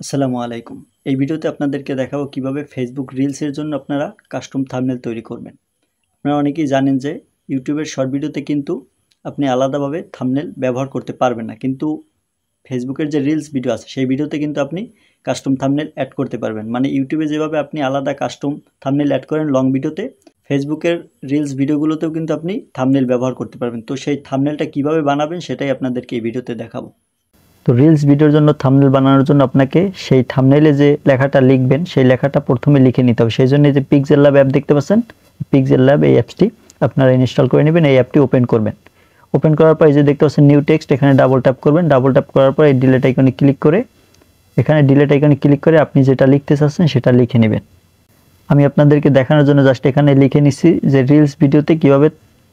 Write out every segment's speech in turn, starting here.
আসসালামু আলাইকুম। এই ভিডিওতে আপনাদেরকে দেখাবো কিভাবে ফেসবুক রিলসের জন্য আপনারা কাস্টম থাম্বনেল তৈরি করবেন। আপনারা অনেকেই জানেন যে ইউটিউবের শর্ট ভিডিওতে কিন্তু আপনি আলাদাভাবে থাম্বনেল ব্যবহার করতে পারবেন না, কিন্তু ফেসবুকের যে রিলস ভিডিও আছে সেই ভিডিওতে কিন্তু আপনি কাস্টম থাম্বনেল অ্যাড করতে পারবেন। মানে ইউটিউবে যেভাবে আপনি আলাদা কাস্টম থাম্বনেল অ্যাড করেন লং ভিডিওতে, ফেসবুকের রিলস ভিডিওগুলোতেও কিন্তু আপনি থাম্বনেল ব্যবহার করতে পারবেন। তো সেই থাম্বনেলটা কিভাবে বানাবেন সেটাই আপনাদেরকে এই ভিডিওতে দেখাবো। তো রিলস ভিডিওর জন্য থাম্বনেল বানানোর জন্য আপনাকে সেই থাম্বনেলে যে লেখাটা লিখবেন সেই লেখাটা প্রথমে লিখে নিতে হবে। সেই জন্য যে পিক্সেল ল্যাব অ্যাপ দেখতে পাচ্ছেন, পিক্সেল ল্যাব এই অ্যাপটি আপনারা ইনস্টল করে নেবেন। এই অ্যাপটি ওপেন করবেন। ওপেন করার পর এই যে দেখতে পাচ্ছেন নিউ টেক্সট, এখানে ডাবল ট্যাপ করবেন। ডাবল ট্যাপ করার পর এই ডিলিট আইকনে ক্লিক করে এখানে ডিলিট আইকনে ক্লিক করে আপনি যেটা লিখতে চাচ্ছেন সেটা লিখে নেবেন। আমি আপনাদেরকে দেখানোর জন্য জাস্ট এখানে লিখে নিচ্ছি যে রিলস ভিডিওতে কিভাবে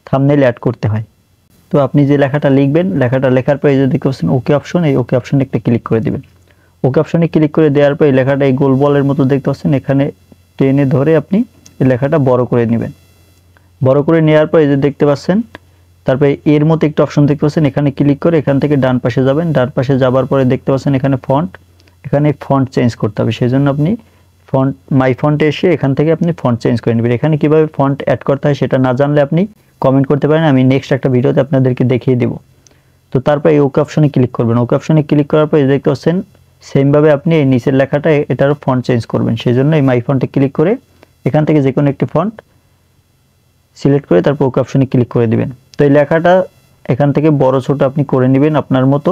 থাম্বনেল অ্যাড করতে হয়। তো আপনি যে লেখাটা লিখবেন, লেখাটা লেখার পর এই যে দেখতে পাচ্ছেন ওকে অপশন, এই ওকে অপশনে একটা ক্লিক করে দিবেন। ওকে অপশনে ক্লিক করে দেওয়ার পর এই লেখাটা এই গোল বলের মতো দেখতে পাচ্ছেন, এখানে টেনে ধরে আপনি এই লেখাটা বড় করে নেবেন। বড় করে নেওয়ার পর এই যে দেখতে পাচ্ছেন তারপরে এর মতো একটা অপশন দেখতে পাচ্ছেন, এখানে ক্লিক করে এখান থেকে ডান পাশে যাবেন। ডান পাশে যাবার পরে দেখতে পাচ্ছেন এখানে ফন্ট, এখানে ফন্ট চেঞ্জ করতে হবে। সেই জন্য আপনি ফন্ট মাই ফন্টে এসে এখান থেকে আপনি ফন্ট চেঞ্জ করে নেবেন। এখানে কীভাবে ফন্ট অ্যাড করতে হয় সেটা না জানলে আপনি কমেন্ট করতে পারেন, আমি নেক্সট একটা ভিডিওতে আপনাদেরকে দেখিয়ে দেব। তো তারপর এই ওকে অপশনে ক্লিক করবেন। ওকে অপশনে ক্লিক করার পর দেখতে পাচ্ছেন সেমভাবে আপনি এই নিচের লেখাটা এটারও ফন্ট চেঞ্জ করবেন। সেই জন্য এই মাই ফন্টে ক্লিক করে এখান থেকে যে কোনো একটি ফন্ট সিলেক্ট করে তারপর ওকে অপশনে ক্লিক করে দিবেন। তো এই লেখাটা এখান থেকে বড় ছোট আপনি করে নেবেন আপনার মতো।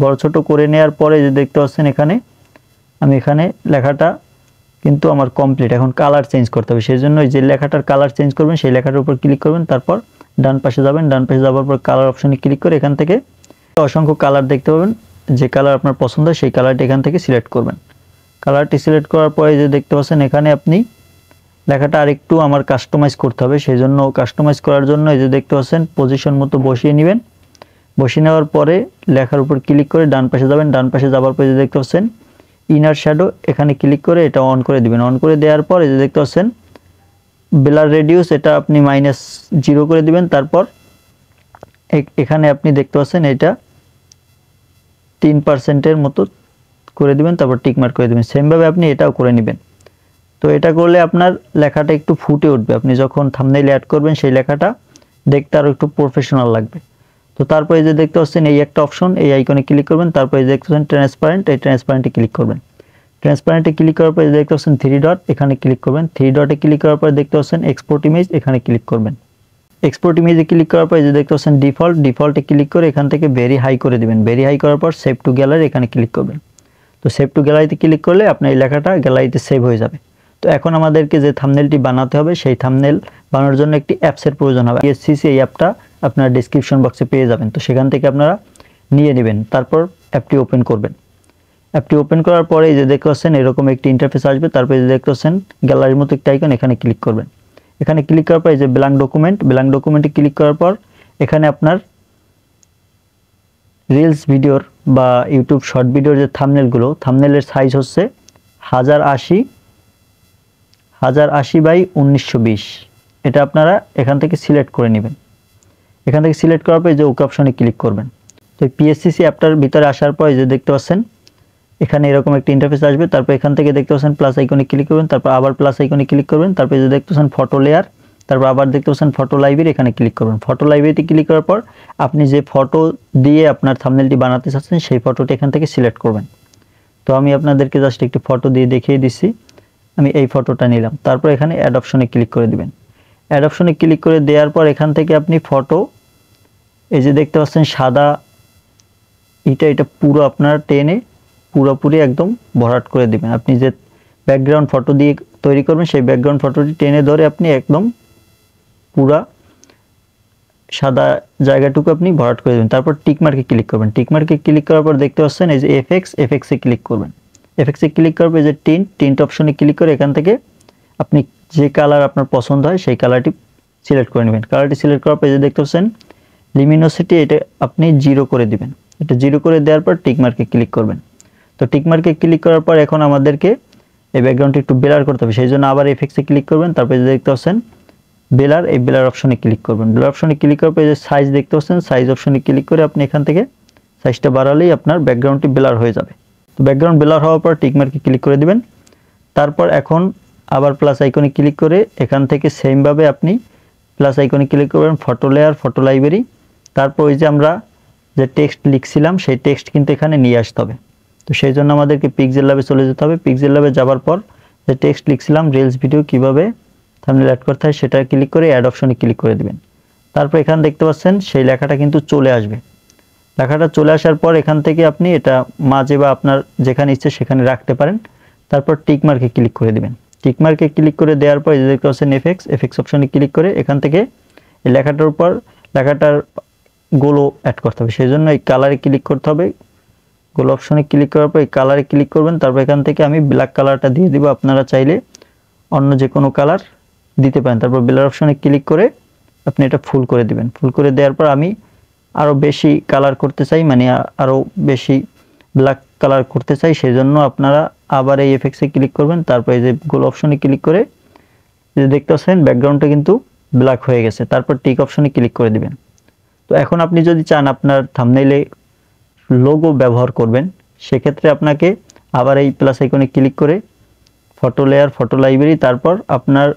বড় ছোট করে নেওয়ার পরে যে দেখতে পাচ্ছেন এখানে আমি এখানে লেখাটা কিন্তু আমার কমপ্লিট, এখন কালার চেঞ্জ করতে হবে। সেই জন্য যে লেখাটার কালার চেঞ্জ করবেন সেই লেখাটার উপর ক্লিক করবেন, তারপর ডান পাশে যাবেন। ডান পাশে যাওয়ার পর কালার অপশনে ক্লিক করে এখান থেকে অসংখ্য কালার দেখতে পাবেন। যে কালার আপনার পছন্দ হয় সেই কালারটি এখান থেকে সিলেক্ট করবেন। কালারটি সিলেক্ট করার পরে যে দেখতে পাচ্ছেন এখানে আপনি লেখাটা আরেকটু আমার কাস্টমাইজ করতে হবে। সেই জন্য কাস্টমাইজ করার জন্য এই যে দেখতে পাচ্ছেন পজিশন মতো বসিয়ে নেবেন। বসিয়ে নেওয়ার পরে লেখার উপর ক্লিক করে ডান পাশে যাবেন। ডান পাশে যাওয়ার পরে যে দেখতে পাচ্ছেন ইনার শ্যাডো, এখানে ক্লিক করে এটা অন করে দিবেন। অন করে দেওয়ার পর এই যে দেখতে পাচ্ছেন ব্লার রেডিউস, এটা আপনি -0 করে দিবেন। তারপর এখানে আপনি দেখতে পাচ্ছেন এটা 3%-এর মতো করে দিবেন, তারপর টিক মার্ক করে দিবেন। সেমভাবে আপনি এটাও করে নেবেন। তো এটা করলে আপনার লেখাটা একটু ফুটে উঠবে। আপনি যখন থাম্বনেইল অ্যাড করবেন সেই লেখাটা দেখতে আরও একটু প্রফেশনাল লাগবে। তো তারপর এই যে দেখতে পাচ্ছেন এই একটা অপশন, এই আইকনে ক্লিক করবেন। তারপর এই যে দেখতে পাচ্ছেন ট্রান্সপারেন্ট, এই ট্রান্সপারেন্টে ক্লিক করবেন। ট্রান্সপারেন্টে ক্লিক করার পর দেখতে পাচ্ছেন 3 ডট, এখানে ক্লিক করবেন। 3 ডটে ক্লিক করার পর দেখতে পাচ্ছেন এক্সপোর্ট ইমেজ, এখানে ক্লিক করবেন। এক্সপোর্ট ইমেজে ক্লিক করার পর যে দেখতে পাচ্ছেন ডিফল্টে ক্লিক করে এখান থেকে ভেরি হাই করে দিবেন। ভেরি হাই করার পর সেভ টু গ্যালারি, এখানে ক্লিক করবেন। তো সেভ টু গ্যালারিতে ক্লিক করলে আপনার এই লেখাটা গ্যালারিতে সেভ হয়ে যাবে। তো এখন আমাদেরকে যে থাম্বনেলটি বানাতে হবে সেই থাম্বনেল বানানোর জন্য একটি অ্যাপসের প্রয়োজন হবে। এসসিসি এই অ্যাপটা আপনারা ডেসক্রিপশন বক্সে পেয়ে যাবেন। তো সেখান থেকে আপনারা নিয়ে নেবেন, তারপর অ্যাপটি ওপেন করবেন। অ্যাপটি ওপেন করার পরে এই যে দেখতে পাচ্ছেন এরকম একটি ইন্টারফেস আসবে। তারপরে যে দেখতে পাচ্ছেন গ্যালারির মতো একটা আইকন, এখানে ক্লিক করবেন। এখানে ক্লিক করার পর এই যে ব্ল্যাঙ্ক ডকুমেন্টে ক্লিক করার পর এখানে আপনার রিলস ভিডিওর বা ইউটিউব শর্ট ভিডিওর যে থাম্বনেলগুলো, থাম্বনেলের সাইজ হচ্ছে 1080x1920। এটা আপনারা এখান থেকে সিলেক্ট করে নেবেন। এখান থেকে সিলেক্ট করার পর এই যে ওকে অপশনে ক্লিক করবেন। তো পিএসসিসি অ্যাপটার ভিতরে আসার পর এই যে দেখতে পাচ্ছেন এখানে এরকম একটা ইন্টারফেস আসবে। তারপর এখান থেকে দেখতে পাচ্ছেন প্লাস আইকনে ক্লিক করবেন, তারপর আবার প্লাস আইকনে ক্লিক করবেন। তারপর যে দেখতে পাচ্ছেন ফটো লেয়ার, তারপর আবার দেখতে পাচ্ছেন ফটো লাইব্রেরি, এখানে ক্লিক করবেন। ফটো লাইব্রেরিতে ক্লিক করার পর আপনি যে ফটো দিয়ে আপনার থাম্বনেলটি বানাতে চাচ্ছেন সেই ফটোটি এখান থেকে সিলেক্ট করবেন। তো আমি আপনাদেরকে জাস্ট একটি ফটো দিয়ে দেখিয়ে দিচ্ছি। আমি এই ফটোটা নিলাম। তারপর এখানে অ্যাড অপশনে ক্লিক করে দিবেন। অ্যাড অপশনে ক্লিক করে দেওয়ার পর এখান থেকে আপনি ফটো এই যে দেখতে পাচ্ছেন সাদা এটা পুরো আপনার টেনে পুরোপুরি একদম ভরাট করে দিবেন। আপনি যে ব্যাকগ্রাউন্ড ফটো দিয়ে তৈরি করবেন সেই ব্যাকগ্রাউন্ড ফটোটি টেনে ধরে আপনি একদম পুরা সাদা জায়গাটুকু আপনি ভরাট করে দেবেন। তারপর টিকমার্কে ক্লিক করবেন। টিকমার্কে ক্লিক করার পর দেখতে পাচ্ছেন এই যে এফএক্সে ক্লিক করবেন। এফএক্সে ক্লিক করার পর যে টিন্ট অপশনে ক্লিক করে এখান থেকে আপনি যে কালার আপনার পছন্দ হয় সেই কালারটি সিলেক্ট করে নেবেন। কালারটি সিলেক্ট করার পর যে দেখতে পাচ্ছেন লিমিনোসিটি, এটা আপনি 0 করে দিবেন। এটা 0 করে দেওয়ার পর টিকমার্কে ক্লিক করবেন। তো টিকমার্কে ক্লিক করার পর এখন আমাদেরকে এই ব্যাকগ্রাউন্ডটি একটু ব্লার করতে হবে। সেই জন্য আবার এফএক্সে ক্লিক করবেন। তারপরে দেখতে পাচ্ছেন ব্লার, এই ব্লার অপশনে ক্লিক করবেন। ব্লার অপশনে ক্লিক করার পর যে সাইজ দেখতে পাচ্ছেন, সাইজ অপশনে ক্লিক করে আপনি এখান থেকে সাইজটা বাড়ালেই আপনার ব্যাকগ্রাউন্ডটি ব্লার হয়ে যাবে। তো ব্যাকগ্রাউন্ড ব্লার হওয়ার পর টিক মার্কে ক্লিক করে দিবেন। তারপর এখন আবার প্লাস আইকনে ক্লিক করে এখান থেকে সেমভাবে আপনি প্লাস আইকনে ক্লিক করবেন, ফটো লেয়ার, ফটো লাইব্রেরি। তারপর ওই যে আমরা যে টেক্সট লিখছিলাম সেই টেক্সট কিন্তু এখানে নিয়ে আসতে হবে। তো সেই জন্য আমাদেরকে পিক্সেল ল্যাবে চলে যেতে হবে। পিক্সেল ল্যাবে যাওয়ার পর যে টেক্সট লিখছিলাম রিলস ভিডিও কিভাবে থাম্বনেল অ্যাড করতে হয় সেটা ক্লিক করে অ্যাড অপশনে ক্লিক করে দিবেন। তারপর এখানে দেখতে পাচ্ছেন সেই লেখাটা কিন্তু চলে আসবে। লেখাটা চলে আসার পর এখান থেকে আপনি এটা মাঝে বা আপনার যেখানে ইচ্ছে সেখানে রাখতে পারেন। তারপর টিক মার্কে ক্লিক করে দিবেন। টিক মার্কে ক্লিক করে দেওয়ার পর দেখতে পাচ্ছেন এফএক্স অপশনে ক্লিক করে এখান থেকে এই লেখাটার উপর লেখাটার গোলো অ্যাড করতে হবে। সেই জন্য এই কালারে ক্লিক করতে হবে। গোলো অপশনে ক্লিক করার পর এই কালারে ক্লিক করবেন। তারপর এখান থেকে আমি ব্ল্যাক কালারটা দিয়ে দিব, আপনারা চাইলে অন্য যে কোনো কালার দিতে পারেন। তারপর ব্লার অপশনে ক্লিক করে আপনি এটা ফুল করে দিবেন। ফুল করে দেওয়ার পর আমি আরও বেশি কালার করতে চাই, মানে আরও বেশি ব্ল্যাক কালার করতে চাই, সেই জন্য আপনারা আবার এই এফেক্টসে ক্লিক করবেন। তারপর এই যে গোল অপশনে ক্লিক করে যে দেখতে পাচ্ছেন ব্যাকগ্রাউন্ডটা কিন্তু ব্ল্যাক হয়ে গেছে। তারপর টিক অপশনে ক্লিক করে দিবেন। তো এখন আপনি যদি চান আপনার থাম্বনেইলে লোগো ব্যবহার করবেন, সেক্ষেত্রে আপনাকে আবার এই প্লাস আইকনে ক্লিক করে ফটো লেয়ার, ফটো লাইব্রেরি, তারপর আপনার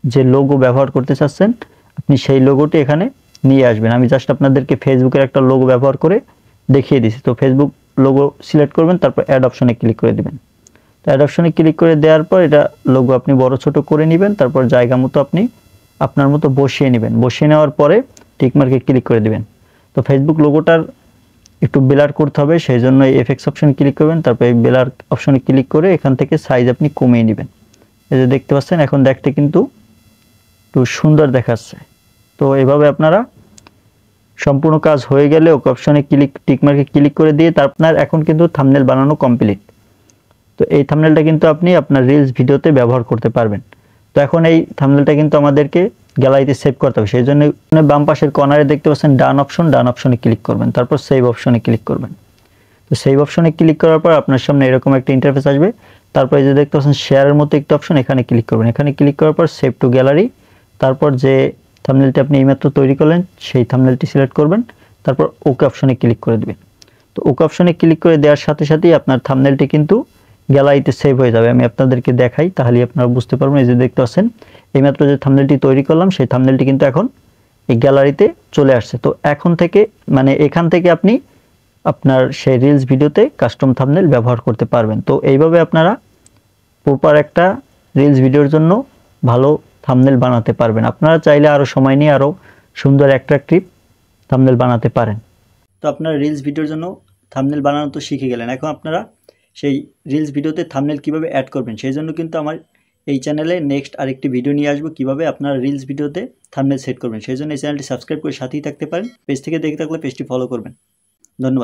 যে লোগো ব্যবহার করতে চাচ্ছেন আপনি সেই লোগোটি এখানে নিয়ে আসবেন। আমি জাস্ট আপনাদেরকে ফেসবুকের একটা লোগো ব্যবহার করে দেখিয়ে দিচ্ছি। তো ফেসবুক লোগো সিলেক্ট করবেন, তারপর অ্যাড অপশনে ক্লিক করে দিবেন। তো অ্যাড অপশনে ক্লিক করে দেওয়ার পর এটা লোগো আপনি বড় ছোট করে নেবেন। তারপর জায়গা মতো আপনি আপনার মতো বসিয়ে নেবেন। বসিয়ে নেওয়ার পরে টিক মার্কে ক্লিক করে দিবেন। তো ফেসবুক লোগোটার একটু ব্লার করতে হবে, সেই জন্য এই এফেক্টস অপশনে ক্লিক করবেন। তারপর এই ব্লার অপশনে ক্লিক করে এখান থেকে সাইজ আপনি কমিয়ে নেবেন। এই যে দেখতে পাচ্ছেন এখন দেখতে কিন্তু একটু সুন্দর দেখাচ্ছে। তো এভাবে আপনারা সম্পূর্ণ কাজ হয়ে গেলে ওকে অপশনে টিক মার্কে ক্লিক করে দিয়ে আপনার এখন কিন্তু থাম্বনেল বানানো কমপ্লিট। তো এই থাম্বনেলটা কিন্তু আপনি আপনার রিলস ভিডিওতে ব্যবহার করতে পারবেন। তো এখন এই থাম্বনেলটা কিন্তু আমাদেরকে গ্যালারিতে সেভ করতে হবে। সেই জন্য বাম পাশের কর্নারে দেখতে পাচ্ছেন ডান অপশনে ক্লিক করবেন। তারপর সেভ অপশনে ক্লিক করবেন। তো সেভ অপশনে ক্লিক করার পর আপনার সামনে এরকম একটা ইন্টারফেস আসবে। তারপর এই যে দেখতে পাচ্ছেন শেয়ারের মতো একটা অপশন, এখানে ক্লিক করবেন। এখানে ক্লিক করার পর সেভ টু গ্যালারি, তারপর যে থাম্বনেলটি আপনি এইমাত্র তৈরি করলেন সেই থাম্বনেলটি সিলেক্ট করবেন। তারপর ওকে অপশনে ক্লিক করে দিবেন। তো ওকে অপশনে ক্লিক করে দেওয়ার সাথে সাথেই আপনার থাম্বনেলটি কিন্তু গ্যালারিতে সেভ হয়ে যাবে। আমি আপনাদেরকে দেখাই, তাহলে আপনারা বুঝতে পারবেন। এই যে দেখতে পাচ্ছেন এইমাত্র যে থাম্বনেলটি তৈরি করলাম সেই থাম্বনেলটি কিন্তু এখন এই গ্যালারিতে চলে আসছে। তো এখন থেকে মানে এখান থেকে আপনি আপনার সেই রিলস ভিডিওতে কাস্টম থাম্বনেল ব্যবহার করতে পারবেন। তো এইভাবে আপনারা প্রপার একটা রিলস ভিডিওর জন্য ভালো থাম্বনেল বানাতে পারবেন। আপনারা চাইলে আরও সময় নিয়ে আরও সুন্দর অ্যাট্রাকটিভ থাম্বনেল বানাতে পারেন। তো আপনারা রিলস ভিডিওর জন্য থাম্বনেল বানানো তো শিখে গেলেন। এখন আপনারা সেই রিলস ভিডিওতে থাম্বনেল কিভাবে অ্যাড করবেন সেই জন্য কিন্তু আমার এই চ্যানেলে নেক্সট আরেকটি ভিডিও নিয়ে আসবো কিভাবে আপনারা রিলস ভিডিওতে থাম্বনেল সেট করবেন। সেই জন্য এই চ্যানেলটি সাবস্ক্রাইব করে সাথেই থাকতে পারেন। পেজ থেকে দেখে থাকলে পেজটি ফলো করবেন। ধন্যবাদ।